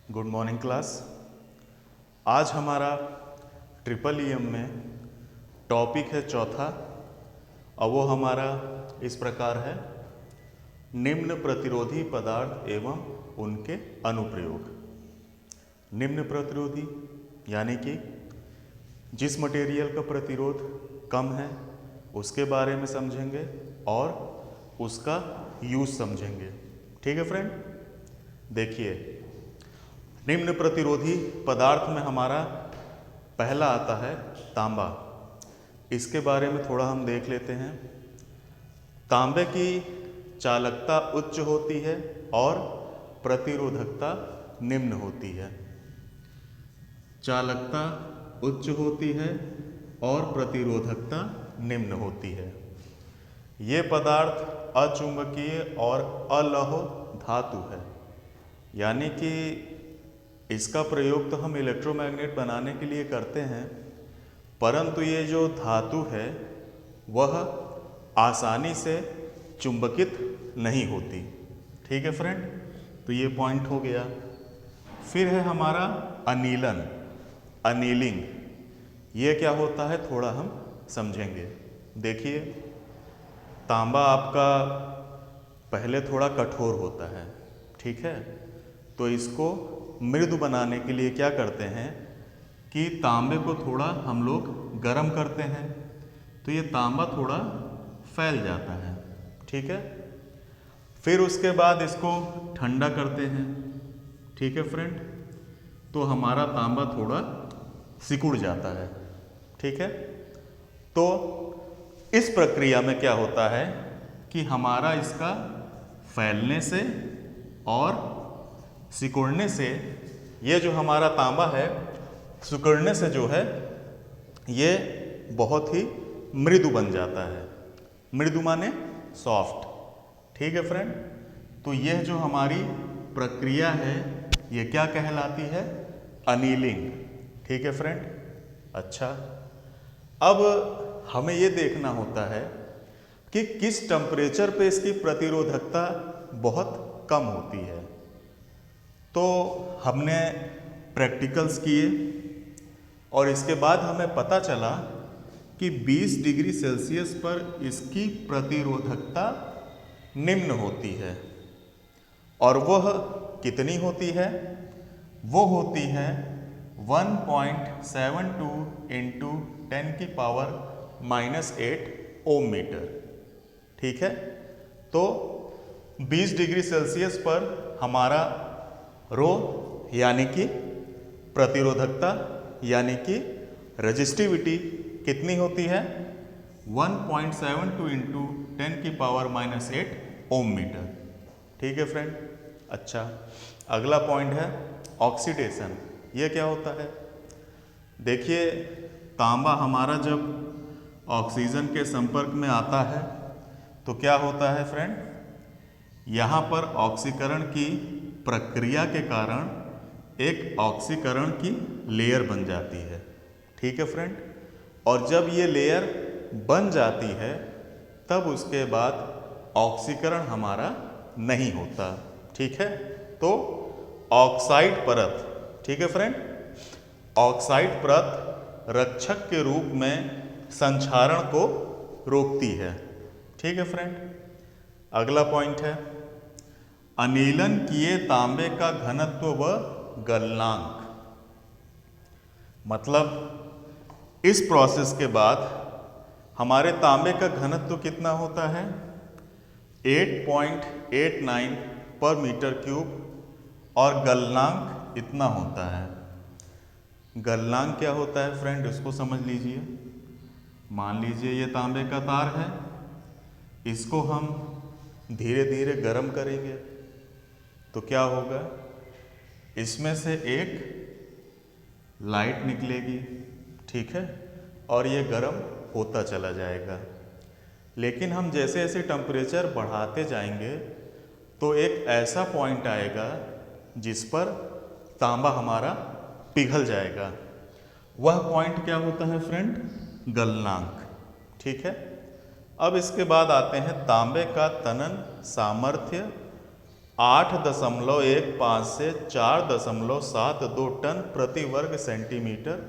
Good morning class. आज हमारा triple EM में टॉपिक है चौथा और वो हमारा इस प्रकार है, निम्न प्रतिरोधी पदार्थ एवं उनके अनुप्रयोग। निम्न प्रतिरोधी यानी कि जिस मटेरियल का प्रतिरोध कम है उसके बारे में समझेंगे और उसका यूज समझेंगे। ठीक है फ्रेंड, देखिए निम्न प्रतिरोधी पदार्थ में हमारा पहला आता है तांबा। इसके बारे में थोड़ा हम देख लेते हैं। तांबे की चालकता उच्च होती है और प्रतिरोधकता निम्न होती है। चालकता उच्च होती है और प्रतिरोधकता निम्न होती है। ये पदार्थ अचुंबकीय और अलौह धातु है, यानी कि इसका प्रयोग तो हम इलेक्ट्रोमैग्नेट बनाने के लिए करते हैं, परंतु ये जो धातु है वह आसानी से चुंबकित नहीं होती। ठीक है फ्रेंड, तो ये पॉइंट हो गया। फिर है हमारा अनिलन, अनिलिंग। ये क्या होता है थोड़ा हम समझेंगे। देखिए तांबा आपका पहले थोड़ा कठोर होता है, ठीक है, तो इसको मृदु बनाने के लिए क्या करते हैं कि तांबे को थोड़ा हम लोग गर्म करते हैं, तो ये तांबा थोड़ा फैल जाता है। ठीक है, फिर उसके बाद इसको ठंडा करते हैं। ठीक है फ्रेंड, तो हमारा तांबा थोड़ा सिकुड़ जाता है। ठीक है, तो इस प्रक्रिया में क्या होता है कि हमारा इसका फैलने से और सिकुड़ने से ये जो हमारा तांबा है सिकुड़ने से जो है ये बहुत ही मृदु बन जाता है। मृदु माने सॉफ्ट। ठीक है फ्रेंड, तो यह जो हमारी प्रक्रिया है ये क्या कहलाती है? अनीलिंग। ठीक है फ्रेंड, अच्छा अब हमें ये देखना होता है कि किस टेम्परेचर पे इसकी प्रतिरोधकता बहुत कम होती है। तो हमने प्रैक्टिकल्स किए और इसके बाद हमें पता चला कि 20 डिग्री सेल्सियस पर इसकी प्रतिरोधकता निम्न होती है। और वह कितनी होती है? वो होती है 1.72 इंटू 10⁻⁻8 ओम मीटर। ठीक है, तो 20 डिग्री सेल्सियस पर हमारा रो यानी कि प्रतिरोधकता यानी कि रेजिस्टिविटी कितनी होती है? 1.72 इंटू 10⁻⁻8 ओम मीटर। ठीक है फ्रेंड, अच्छा अगला पॉइंट है ऑक्सीडेशन। ये क्या होता है? देखिए तांबा हमारा जब ऑक्सीजन के संपर्क में आता है तो क्या होता है फ्रेंड? यहाँ पर ऑक्सीकरण की प्रक्रिया के कारण एक ऑक्सीकरण की लेयर बन जाती है। ठीक है फ्रेंड, और जब ये लेयर बन जाती है तब उसके बाद ऑक्सीकरण हमारा नहीं होता। ठीक है, तो ऑक्साइड परत, ठीक है फ्रेंड, ऑक्साइड परत रक्षक के रूप में संक्षारण को रोकती है। ठीक है फ्रेंड, अगला पॉइंट है अनिलन किए तांबे का घनत्व व गलनांक। मतलब इस प्रोसेस के बाद हमारे तांबे का घनत्व कितना होता है? 8.89 पर मीटर क्यूब और गलनांक इतना होता है। गलनांक क्या होता है फ्रेंड, इसको समझ लीजिए। मान लीजिए ये तांबे का तार है, इसको हम धीरे धीरे गर्म करेंगे तो क्या होगा? इसमें से एक लाइट निकलेगी, ठीक है, और ये गर्म होता चला जाएगा। लेकिन हम जैसे जैसे टेम्परेचर बढ़ाते जाएंगे तो एक ऐसा पॉइंट आएगा जिस पर तांबा हमारा पिघल जाएगा। वह पॉइंट क्या होता है फ्रेंड? गलनांक। ठीक है, अब इसके बाद आते हैं तांबे का तनन सामर्थ्य 8.15 से 4.72 टन प्रति वर्ग सेंटीमीटर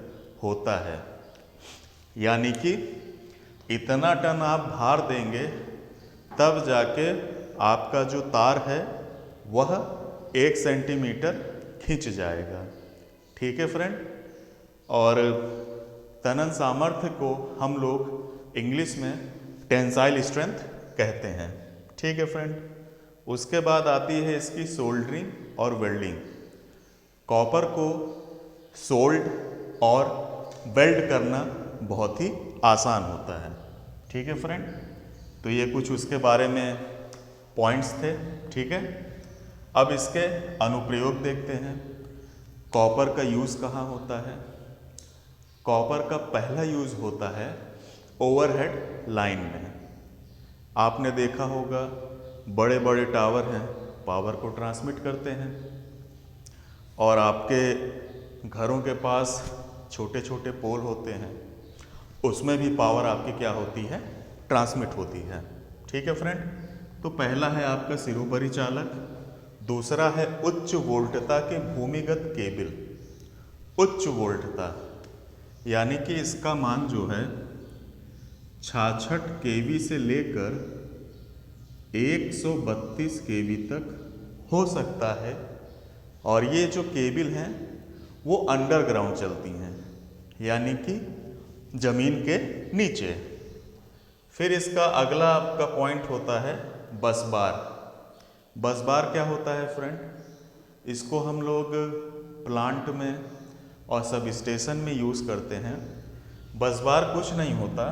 होता है। यानी कि इतना टन आप भार देंगे तब जाके आपका जो तार है वह 1 सेंटीमीटर खींच जाएगा। ठीक है फ्रेंड। और तनन सामर्थ्य को हम लोग इंग्लिश में टेंसाइल स्ट्रेंथ कहते हैं। ठीक है फ्रेंड। उसके बाद आती है इसकी सोल्डरिंग और वेल्डिंग। कॉपर को सोल्ड और वेल्ड करना बहुत ही आसान होता है। ठीक है फ्रेंड। तो ये कुछ उसके बारे में पॉइंट्स थे। ठीक है। अब इसके अनुप्रयोग देखते हैं। कॉपर का यूज़ कहाँ होता है? कॉपर का पहला यूज़ होता है ओवरहेड लाइन में। आपने देखा होगा बड़े बड़े टावर हैं, पावर को ट्रांसमिट करते हैं, और आपके घरों के पास छोटे छोटे पोल होते हैं, उसमें भी पावर आपकी क्या होती है? ट्रांसमिट होती है। ठीक है फ्रेंड। तो पहला है आपका सिरोपरिचालक, दूसरा है उच्च वोल्टता के भूमिगत केबल। उच्च वोल्टता यानी कि इसका मान जो है 66 केवी से लेकर 132 केवी तक हो सकता है। और ये जो केबल हैं वो अंडरग्राउंड चलती हैं, यानी कि ज़मीन के नीचे। फिर इसका अगला आपका पॉइंट होता है बस बार। बस बार क्या होता है फ्रेंड? इसको हम लोग प्लांट में और सब स्टेशन में यूज़ करते हैं। बस बार कुछ नहीं होता,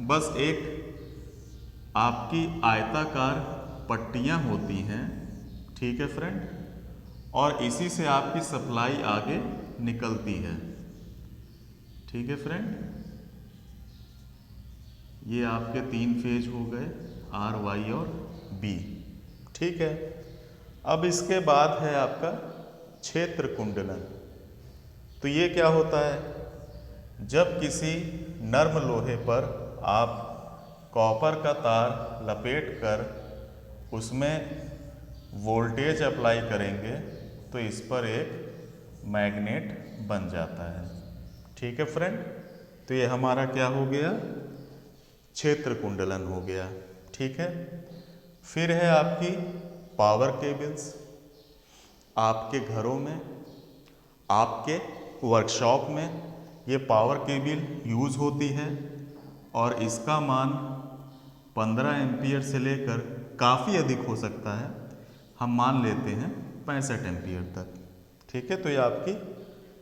बस एक आपकी आयताकार पट्टियाँ होती हैं। ठीक है फ्रेंड। और इसी से आपकी सप्लाई आगे निकलती है। ठीक है फ्रेंड। ये आपके 3 फेज हो गए, आर, वाई और बी। ठीक है। अब इसके बाद है आपका क्षेत्र कुंडलन। तो ये क्या होता है? जब किसी नर्म लोहे पर आप कॉपर का तार लपेट कर उसमें वोल्टेज अप्लाई करेंगे तो इस पर एक मैग्नेट बन जाता है। ठीक है फ्रेंड। तो ये हमारा क्या हो गया? क्षेत्र कुंडलन हो गया। ठीक है। फिर है आपकी पावर केबल्स। आपके घरों में, आपके वर्कशॉप में ये पावर केबल यूज़ होती है और इसका मान 15 एम्पियर से लेकर काफ़ी अधिक हो सकता है, हम मान लेते हैं 65 एम्पियर तक। ठीक है। तो ये आपकी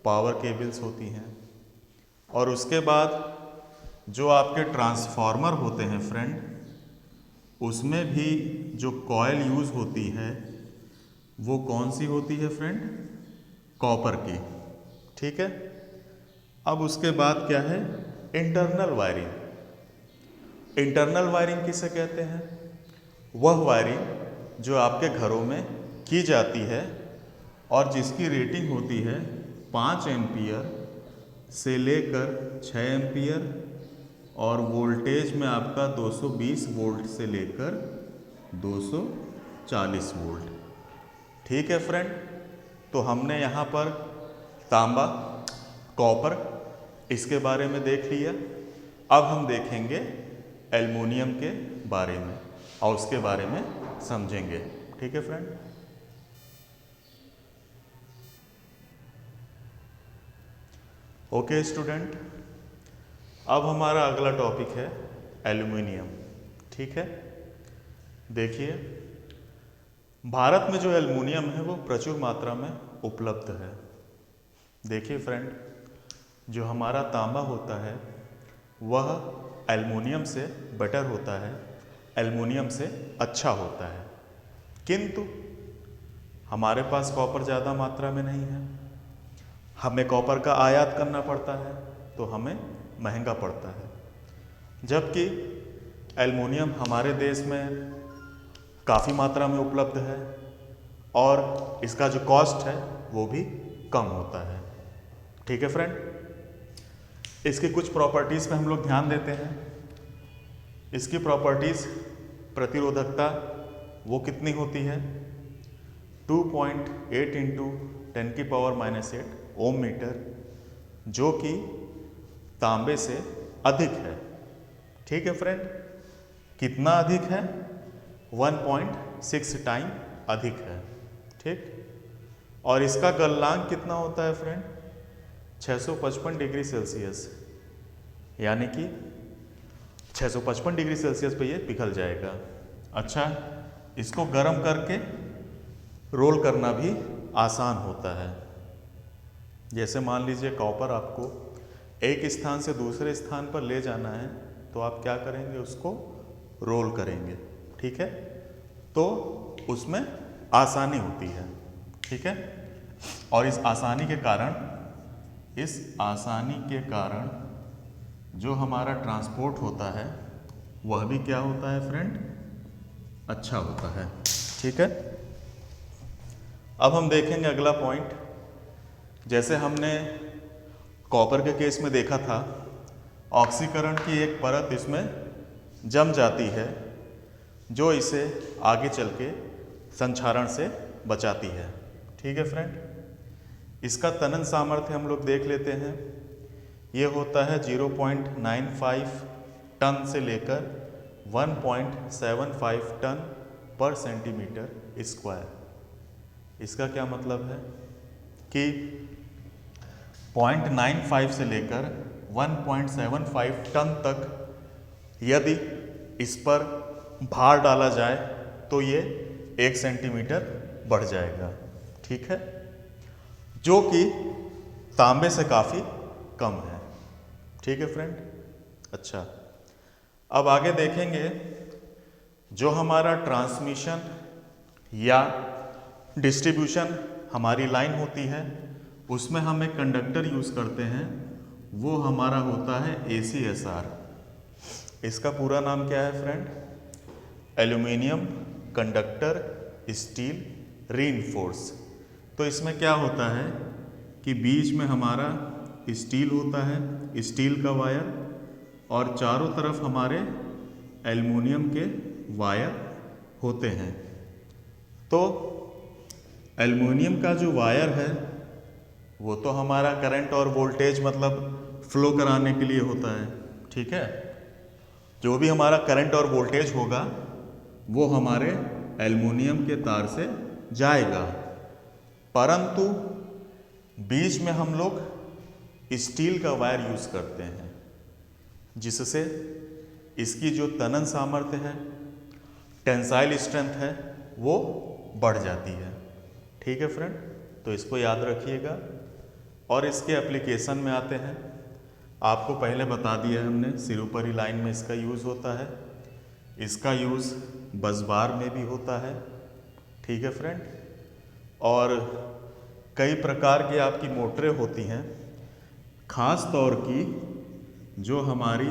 पावर केबल्स होती हैं। और उसके बाद जो आपके ट्रांसफार्मर होते हैं फ्रेंड, उसमें भी जो कॉइल यूज़ होती है वो कौन सी होती है फ्रेंड? कॉपर की। ठीक है। अब उसके बाद क्या है? Internal wiring. इंटरनल वायरिंग किसे कहते हैं? वह वायरिंग जो आपके घरों में की जाती है और जिसकी रेटिंग होती है 5 एम्पियर से लेकर 6 एम्पियर और वोल्टेज में आपका 220 वोल्ट से लेकर 240 वोल्ट। ठीक है फ्रेंड। तो हमने यहाँ पर तांबा, कॉपर, इसके बारे में देख लिया। अब हम देखेंगे एल्युमिनियम के बारे में और उसके बारे में समझेंगे। ठीक है फ्रेंड। ओके स्टूडेंट, अब हमारा अगला टॉपिक है एल्युमिनियम। ठीक है। देखिए, भारत में जो एल्युमिनियम है वो प्रचुर मात्रा में उपलब्ध है। देखिए फ्रेंड, जो हमारा तांबा होता है वह एल्युमिनियम से बेटर होता है, एल्युमिनियम से अच्छा होता है, किंतु हमारे पास कॉपर ज़्यादा मात्रा में नहीं है। हमें कॉपर का आयात करना पड़ता है तो हमें महंगा पड़ता है, जबकि एल्युमिनियम हमारे देश में काफ़ी मात्रा में उपलब्ध है और इसका जो कॉस्ट है वो भी कम होता है। ठीक है फ्रेंड। इसकी कुछ प्रॉपर्टीज़ पे हम लोग ध्यान देते हैं। इसकी प्रॉपर्टीज़, प्रतिरोधकता वो कितनी होती है? 2.8 इंटू 10⁻⁸ ओम मीटर, जो कि तांबे से अधिक है। ठीक है फ्रेंड, कितना अधिक है? 1.6 टाइम अधिक है। ठीक, और इसका गलनांक कितना होता है फ्रेंड? 655 डिग्री सेल्सियस, यानी कि 655 डिग्री सेल्सियस पे ये पिघल जाएगा। अच्छा, इसको गर्म करके रोल करना भी आसान होता है। जैसे मान लीजिए कॉपर आपको एक स्थान से दूसरे स्थान पर ले जाना है, तो आप क्या करेंगे? उसको रोल करेंगे। ठीक है, तो उसमें आसानी होती है। ठीक है, और इस आसानी के कारण जो हमारा ट्रांसपोर्ट होता है वह भी क्या होता है फ्रेंड? अच्छा होता है। ठीक है, अब हम देखेंगे अगला पॉइंट। जैसे हमने कॉपर के केस में देखा था, ऑक्सीकरण की एक परत इसमें जम जाती है, जो इसे आगे चल के संक्षारण से बचाती है। ठीक है फ्रेंड, इसका तनन सामर्थ्य हम लोग देख लेते हैं। ये होता है 0.95 टन से लेकर 1.75 टन पर सेंटीमीटर स्क्वायर। इसका क्या मतलब है कि 0.95 से लेकर 1.75 टन तक यदि इस पर भार डाला जाए तो ये 1 सेंटीमीटर बढ़ जाएगा। ठीक है, जो कि तांबे से काफ़ी कम है। ठीक है फ्रेंड, अच्छा, अब आगे देखेंगे जो हमारा ट्रांसमिशन या डिस्ट्रीब्यूशन हमारी लाइन होती है, उसमें हम एक कंडक्टर यूज़ करते हैं, वो हमारा होता है ACSR। इसका पूरा नाम क्या है friend? Aluminium conductor steel reinforce. तो इसमें क्या होता है कि बीच में हमारा स्टील होता है, स्टील का वायर, और चारों तरफ हमारे एल्युमिनियम के वायर होते हैं। तो एल्युमिनियम का जो वायर है वो तो हमारा करंट और वोल्टेज मतलब फ्लो कराने के लिए होता है। ठीक है, जो भी हमारा करंट और वोल्टेज होगा वो हमारे एल्युमिनियम के तार से जाएगा, परंतु बीच में हम लोग स्टील का वायर यूज़ करते हैं, जिससे इसकी जो तनन सामर्थ्य है, टेंसाइल स्ट्रेंथ है, वो बढ़ जाती है। ठीक है फ्रेंड, तो इसको याद रखिएगा। और इसके एप्लीकेशन में आते हैं। आपको पहले बता दिया हमने, सिरोपरी लाइन में इसका यूज़ होता है। इसका यूज़ बसबार में भी होता है। ठीक है फ्रेंड, और कई प्रकार की आपकी मोटरें होती हैं, खास तौर की जो हमारी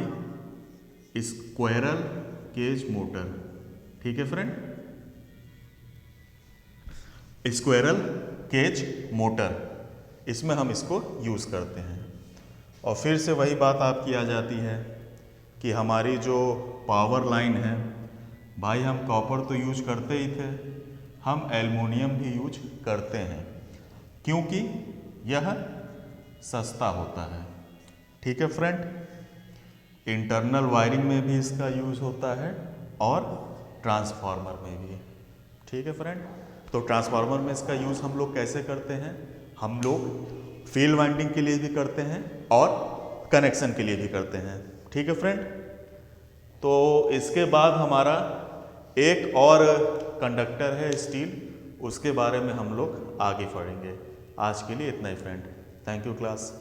स्क्वायरल केज मोटर। ठीक है फ्रेंड, स्क्वायरल केज मोटर, इसमें हम इसको यूज़ करते हैं। और फिर से वही बात आपकी आ जाती है कि हमारी जो पावर लाइन है, भाई हम कॉपर तो यूज करते ही थे, हम एल्युमिनियम भी यूज करते हैं, क्योंकि यह सस्ता होता है। ठीक है फ्रेंड, इंटरनल वायरिंग में भी इसका यूज़ होता है और ट्रांसफार्मर में भी। ठीक है फ्रेंड, तो ट्रांसफार्मर में इसका यूज़ हम लोग कैसे करते हैं? हम लोग फील्ड वाइंडिंग के लिए भी करते हैं और कनेक्शन के लिए भी करते हैं। ठीक है फ्रेंड, तो इसके बाद हमारा एक और कंडक्टर है स्टील, उसके बारे में हम लोग आगे पढ़ेंगे। आज के लिए इतना ही फ्रेंड, थैंक यू क्लास।